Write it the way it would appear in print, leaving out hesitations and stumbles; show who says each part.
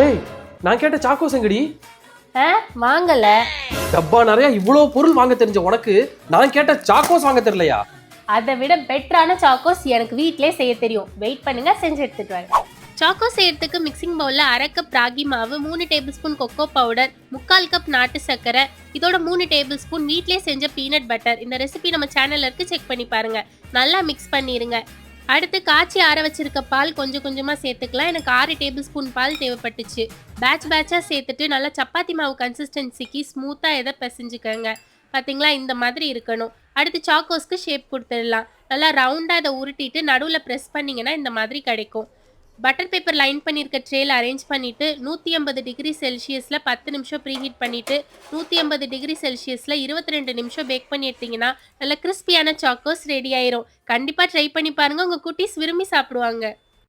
Speaker 1: ஏய், நான் கேட்ட சாக்கோஸ் எங்கடி?
Speaker 2: வாங்கல.
Speaker 1: டப்பா நிறைய இவ்வளோ பொருள் வாங்க தெரிஞ்ச உனக்கு நான் கேட்ட சாக்கோஸ் வாங்க தெரியலையா?
Speaker 2: அதை விட பெட்டரான சாக்கோஸ் எனக்கு வீட்டிலே செய்ய தெரியும். வெயிட் பண்ணுங்க, செஞ்சு எடுத்துட்டு வரேன். சாக்கோ செய்யறதுக்கு மிக்சிங் பவுலில் 1/2 கப் ராகி மாவு, 3 table spoon cocoa powder, 3/4 cup நாட்டு சர்க்கரை, இதோட 3 டேபிள் ஸ்பூன் வீட்லேயே செஞ்ச பீனட் பட்டர். இந்த ரெசிபி நம்ம சேனல்ல இருக்கு, செக் பண்ணி பாருங்க. நல்லா மிக்ஸ் பண்ணிடுங்க. அடுத்து காய்ச்சி ஆற வச்சிருக்க பால் கொஞ்சம் கொஞ்சமாக சேர்த்துக்கலாம். எனக்கு 6 டேபிள் ஸ்பூன் பால் தேவைப்பட்டுச்சு. பேட்சாக சேர்த்துட்டு நல்லா சப்பாத்தி மாவு கன்சிஸ்டன்சிக்கு ஸ்மூத்தாக எதை பிசைஞ்சுக்கோங்க. பார்த்தீங்களா, இந்த மாதிரி இருக்கணும். அடுத்து சாக்கோஸ்க்கு ஷேப் கொடுத்துடலாம். நல்லா ரவுண்டாக இதை உருட்டிட்டு நடுவில் ப்ரெஸ் பண்ணிங்கன்னா இந்த மாதிரி கிடைக்கும். பட்டர் பேப்பர் லைன் பண்ணியிருக்க ட்ரேயில் அரேஞ்ச் பண்ணிவிட்டு 180 டிகிரி செல்சியஸில் 10 நிமிஷம் ப்ரீஹீட் பண்ணிவிட்டு 180 டிகிரி செல்சியஸில் 22 நிமிஷம் பேக் பண்ணி எடுத்திங்கன்னா நல்ல கிறிஸ்பியான சாக்கோஸ் ரெடி ஆயிரும். கண்டிப்பாக ட்ரை பண்ணி பாருங்கள், உங்கள் குட்டீஸ் விரும்பி சாப்பிடுவாங்க.